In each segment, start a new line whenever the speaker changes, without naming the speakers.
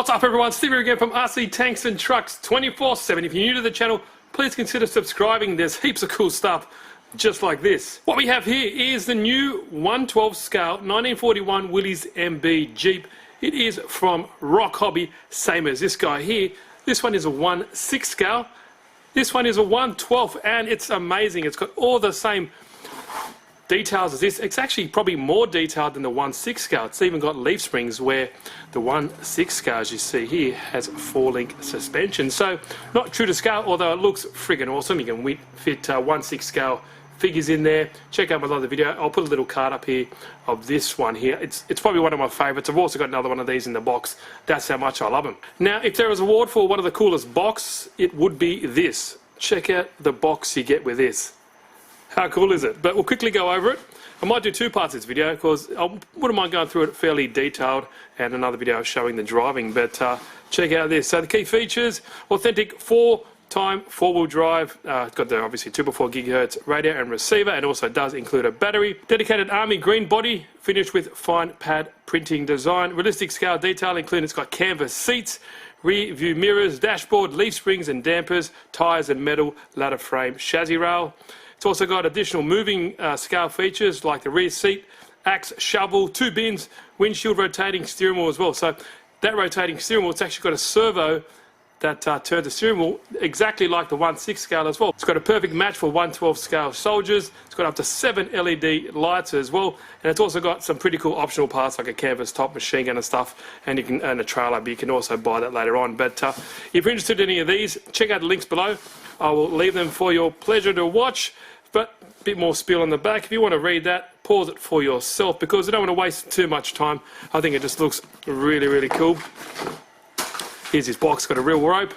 What's up everyone, Steve here again from RC Tanks and Trucks 24/7. If you're new to the channel, please consider subscribing. There's heaps of cool stuff just like this. What we have here is the new 1/12 scale 1941 Willys MB Jeep. It is from Rock Hobby, same as this guy here. This one is a 1/6 scale. This one is a 1/12, and it's amazing. It's got all the same details as this. It's actually probably more detailed than the 1/6 scale. It's even got leaf springs, where the 1/6 scale, as you see here, has 4-link suspension. So not true to scale, although it looks friggin' awesome. You can fit 1/6 scale figures in there. Check out my other video. I'll put a little card up here of this one here. It's probably one of my favorites. I've also got another one of these in the box. That's how much I love them. Now, if there was an award for one of the coolest box, it would be this. Check out the box you get with this. How cool is it? But we'll quickly go over it. I might do two parts of this video because I wouldn't mind going through it fairly detailed, and another video showing the driving. But check out this. So the key features: authentic 4-time 4-wheel drive. It's got the obviously 2x4 GHz radio and receiver, and also does include a battery. Dedicated army green body, finished with fine pad printing design. Realistic scale detail, including it's got canvas seats, rear view mirrors, dashboard, leaf springs and dampers, tyres and metal ladder frame chassis rail. It's also got additional moving scale features like the rear seat, axe, shovel, 2 bins, windshield rotating steering wheel as well. So that rotating steering wheel, it's actually got a servo that turns the steering wheel exactly like the 1/6 scale as well. It's got a perfect match for 1/12 scale soldiers. It's got up to 7 LED lights as well, and it's also got some pretty cool optional parts like a canvas top, machine gun and stuff, and a trailer, but you can also buy that later on. But if you're interested in any of these, check out the links below. I will leave them for your pleasure to watch. But a bit more spiel on the back. If you want to read that, pause it for yourself, because I don't want to waste too much time. I think it just looks really, really cool. Here's his box, got a real rope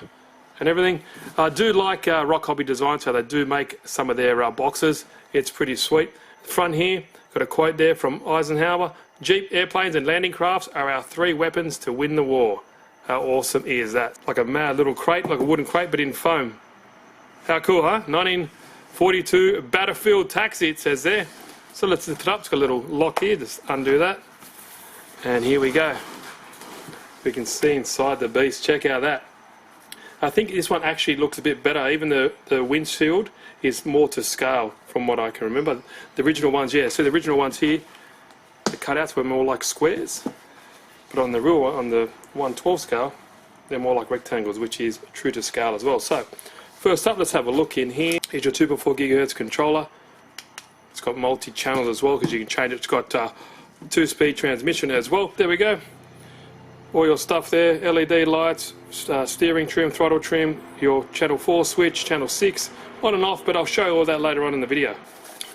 and everything. I do like Rock Hobby design, so they do make some of their boxes. It's pretty sweet. The front here, got a quote there from Eisenhower: "Jeep airplanes and landing crafts are our 3 weapons to win the war." How awesome is that? Like a mad little crate, like a wooden crate, but in foam. How cool, huh? 1942 Battlefield Taxi, it says there. So let's lift it up. It's got a little lock here. Just undo that. And here we go. We can see inside the beast. Check out that. I think this one actually looks a bit better. Even the windshield is more to scale from what I can remember. The original ones, yeah. So the original ones here, the cutouts were more like squares. But on the real one, on the 1/12 scale, they're more like rectangles, which is true to scale as well. So first up, let's have a look in here. Here's your 2x4 GHz controller. It's got multi-channels as well, because you can change it. It's got 2-speed transmission as well. There we go. All your stuff there, LED lights, steering trim, throttle trim, your channel 4 switch, channel 6, on and off, but I'll show you all that later on in the video.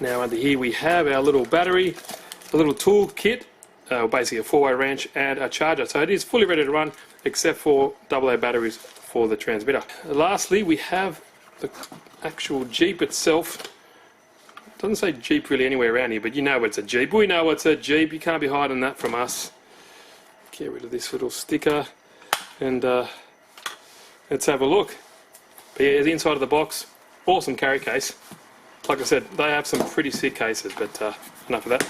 Now under here we have our little battery, a little tool kit, basically a 4-way wrench and a charger. So it is fully ready to run, except for AA batteries for the transmitter. Lastly, we have the actual Jeep itself. It doesn't say Jeep really anywhere around here, but you know it's a Jeep. We know it's a Jeep. You can't be hiding that from us. Get rid of this little sticker, and let's have a look. But yeah, the inside of the box, awesome carry case. Like I said, they have some pretty sick cases, but enough of that.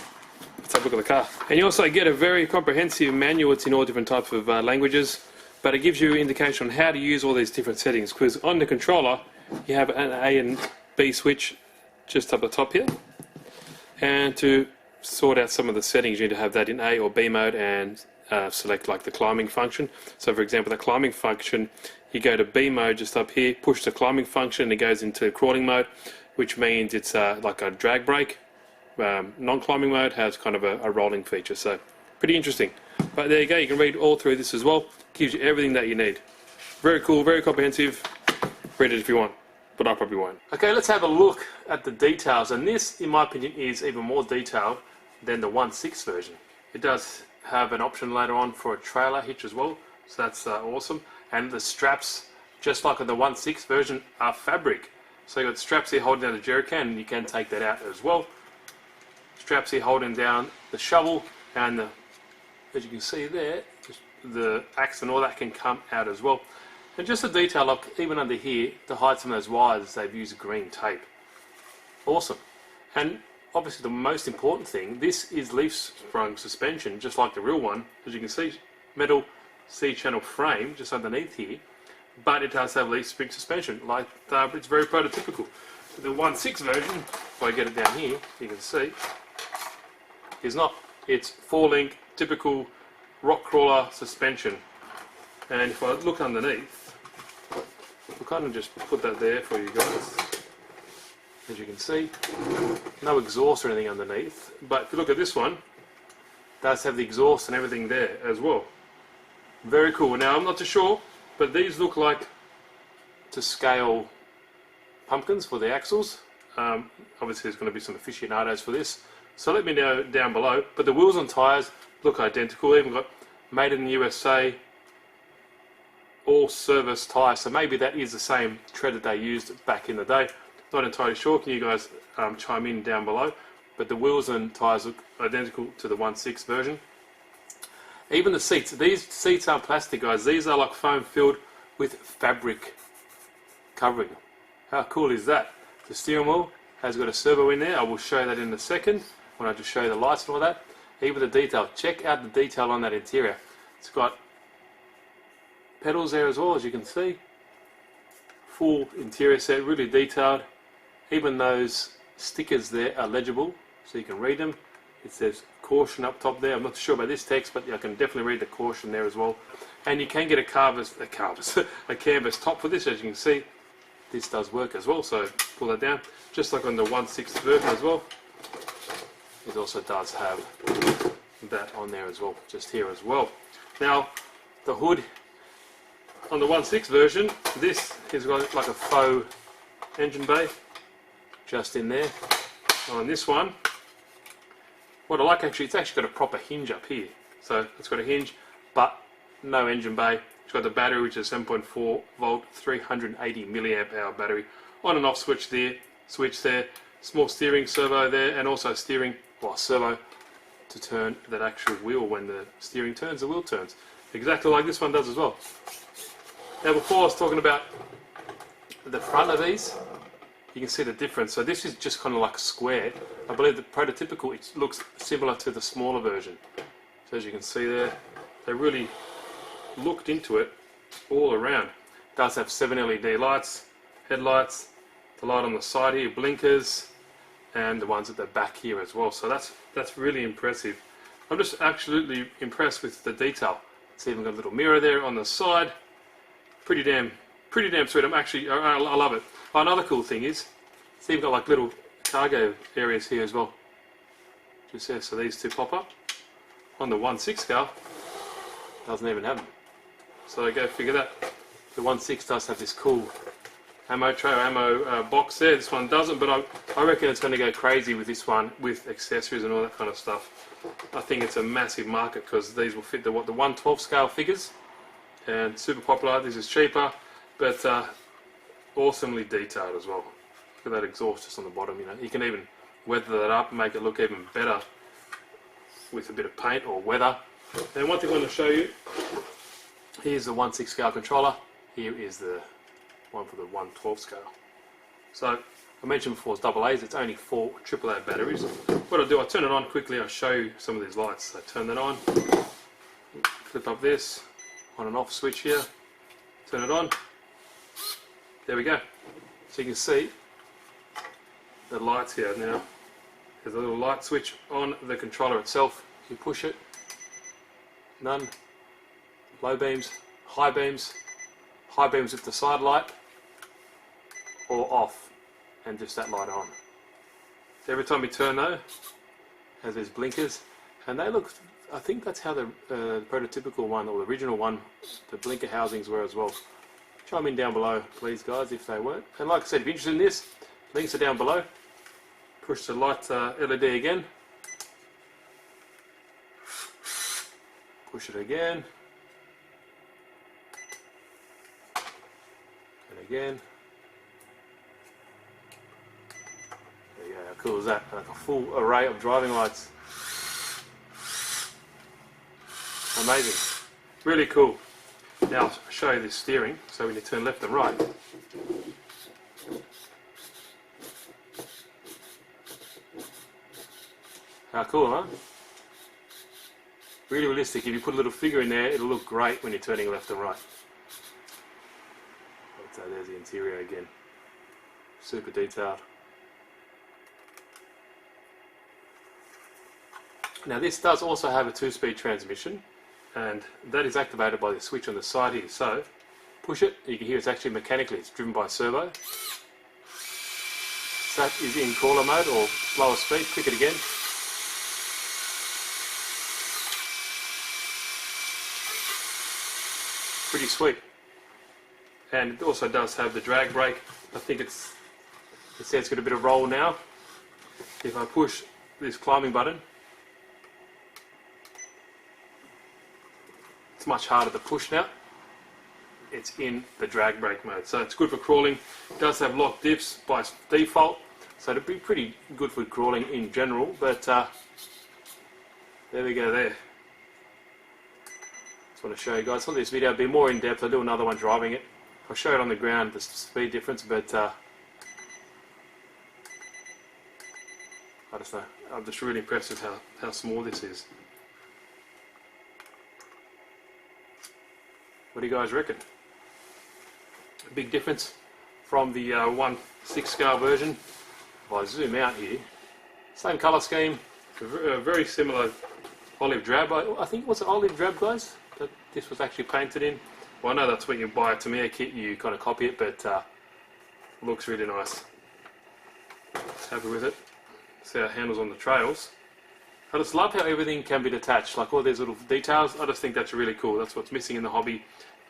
Let's have a look at the car. And you also get a very comprehensive manual. It's in all different types of languages, but it gives you an indication on how to use all these different settings, because on the controller you have an A and B switch just up the top here, and to sort out some of the settings you need to have that in A or B mode, and select like the climbing function. So for example, the climbing function, you go to B mode just up here, push the climbing function, and it goes into crawling mode, which means it's like a drag brake. Non-climbing mode has kind of a rolling feature, so pretty interesting. But there you go, you can read all through this as well. Gives you everything that you need. Very cool, very comprehensive. Read it if you want, but I probably won't. Okay, let's have a look at the details, and this, in my opinion, is even more detailed than the 1/6 version. It does have an option later on for a trailer hitch as well, so that's awesome. And the straps, just like on the 1/6 version, are fabric. So you've got straps here holding down the jerry can, and you can take that out as well. Straps here holding down the shovel, and as you can see there, the axe and all that can come out as well. And just a detail, like even under here, to hide some of those wires, they've used green tape. Awesome. And obviously the most important thing, this is leaf sprung suspension, just like the real one. As you can see, metal C-channel frame just underneath here, but it does have leaf spring suspension. Like it's very prototypical. The 1.6 version, if I get it down here, you can see, is not. It's 4-link typical rock crawler suspension. And if I look underneath, I'll kind of just put that there for you guys. As you can see, no exhaust or anything underneath. But if you look at this one, it does have the exhaust and everything there as well. Very cool. Now I'm not too sure, but these look like to scale pumpkins for the axles. Obviously there's going to be some aficionados for this, so let me know down below. But the wheels and tyres look identical. Even got made in the USA, all service tyres, so maybe that is the same tread that they used back in the day. Not entirely sure. Can you guys chime in down below? But the wheels and tyres look identical to the 1.6 version. Even the seats. These seats aren't plastic, guys. These are like foam filled with fabric covering. How cool is that? The steering wheel has got a servo in there. I will show you that in a second when I just show you the lights and all that. Even the detail. Check out the detail on that interior. It's got pedals there as well, as you can see. Full interior set, really detailed. Even those stickers there are legible, so you can read them. It says caution up top there. I'm not sure about this text, but I can definitely read the caution there as well. And you can get a canvas top for this, as you can see. This does work as well, so pull that down. Just like on the 1.6 version as well. It also does have that on there as well, just here as well. Now, the hood on the 1.6 version, this has got like a faux engine bay just in there. On this one, what I like actually, it's actually got a proper hinge up here. So it's got a hinge, but no engine bay. It's got the battery, which is 7.4 volt, 380 milliamp hour battery. On and off switch there, small steering servo there, and also steering, well, servo to turn that actual wheel. When the steering turns, the wheel turns. Exactly like this one does as well. Now before I was talking about the front of these, you can see the difference. So this is just kind of like a square. I believe the prototypical, it looks similar to the smaller version. So as you can see there, they really looked into it all around. It does have 7 LED lights, headlights, the light on the side here, blinkers, and the ones at the back here as well. So that's really impressive. I'm just absolutely impressed with the detail. It's even got a little mirror there on the side. Pretty damn sweet. I love it. Oh, another cool thing is, it's even got like little cargo areas here as well. Just there, so these two pop up. On the 1.6 scale, doesn't even have them. So go figure that. The 1.6 does have this cool ammo tray, ammo box there. This one doesn't, but I reckon it's going to go crazy with this one, with accessories and all that kind of stuff. I think it's a massive market because these will fit the 1/12 scale figures, and super popular. This is cheaper, but awesomely detailed as well. Look at that exhaust just on the bottom. You know, you can even weather that up and make it look even better with a bit of paint or weather. And one thing I want to show you, here's the 1.6 scale controller. Here is the one for the 1/12 scale. So I mentioned before it's AA's. It's only 4 AAA batteries. What I do, I turn it on quickly. I'll show you some of these lights. I turn that on, flip up this on and off switch here, turn it on. There we go. So you can see the lights here now. There's a little light switch on the controller itself. You push it, none, low beams, high beams with the side light, or off, and just that light on. So every time we turn though, has these blinkers, and they look, I think that's how the prototypical one, or the original one, the blinker housings were as well. Chime in down below, please guys, if they weren't. And like I said, if you're interested in this, links are down below. Push the light LED again. Push it again. And again. There you go, how cool is that? Like a full array of driving lights. Amazing. Really cool. Now I'll show you this steering, so when you turn left and right, how cool, huh? Really realistic. If you put a little figure in there, it'll look great when you're turning left and right. So there's the interior again. Super detailed. Now this does also have a 2-speed transmission, and that is activated by the switch on the side here. So push it, you can hear it's actually mechanically, it's driven by servo. So that is in crawler mode or slower speed. Click it again. Pretty sweet. And it also does have the drag brake. I think it says it's got a bit of roll now. If I push this climbing button, it's much harder to push now. It's in the drag brake mode. So it's good for crawling. It does have locked diffs by default, so it'd be pretty good for crawling in general, but there we go there. Just want to show you guys. For this video, I'll be more in depth. I'll do another one driving it. I'll show it on the ground, the speed difference, but I just know. I'm just really impressed with how small this is. What do you guys reckon? A big difference from the 1/6 scale version. If I zoom out here, same colour scheme, a very similar olive drab. I think it was an olive drab, guys, that this was actually painted in. Well, I know that's when you buy a Tamiya kit, you kind of copy it, but looks really nice. Happy with it. See how it handles on the trails. I just love how everything can be detached, like all these little details. I just think that's really cool. That's what's missing in the hobby.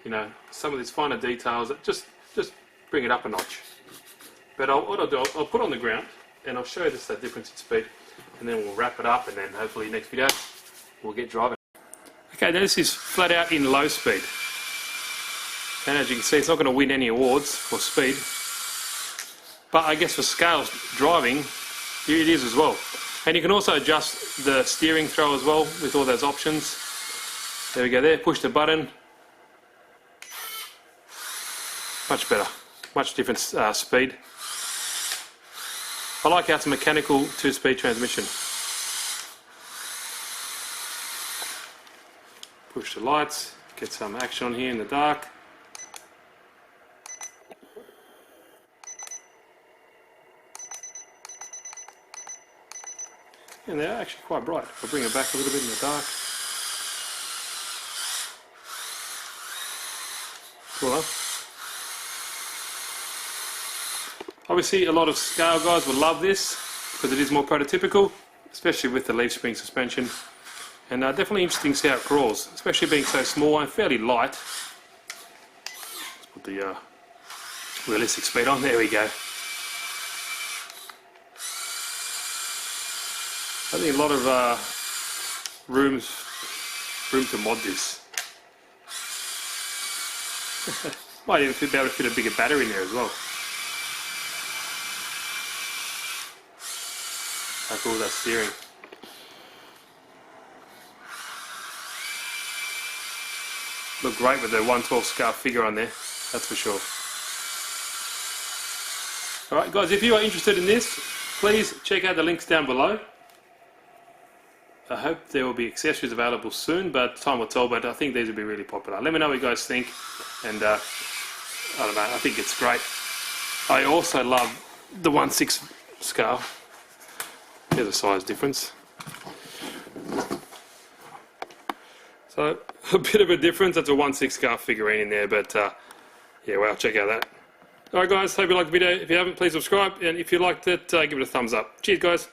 You know, some of these finer details that just bring it up a notch. But what I'll do, I'll put it on the ground and I'll show you that difference in speed, and then we'll wrap it up, and then hopefully next video we'll get driving. Okay, now this is flat out in low speed. And as you can see, it's not going to win any awards for speed, but I guess for scale driving, it is as well. And you can also adjust the steering throw as well with all those options. There we go there, push the button. Much better, much different speed. I like how it's a mechanical 2-speed transmission. Push the lights, get some action on here in the dark. And they're actually quite bright. I'll bring it back a little bit in the dark. Cool, huh? Obviously, a lot of scale guys will love this because it is more prototypical, especially with the leaf spring suspension. And definitely interesting to see how it crawls, especially being so small and fairly light. Let's put the realistic speed on. There we go. I think a lot of room to mod this. Might even be able to fit a bigger battery in there as well. How cool is that steering? Look great with the 1/12 scale figure on there, that's for sure. Alright guys, if you are interested in this, please check out the links down below. I hope there will be accessories available soon, but time will tell, but I think these will be really popular. Let me know what you guys think, and I don't know, I think it's great. I also love the 1/6 scale. There's a size difference. So, a bit of a difference. That's a 1/6 scale figurine in there, but yeah, well, check out that. Alright guys, hope you liked the video. If you haven't, please subscribe, and if you liked it, give it a thumbs up. Cheers guys.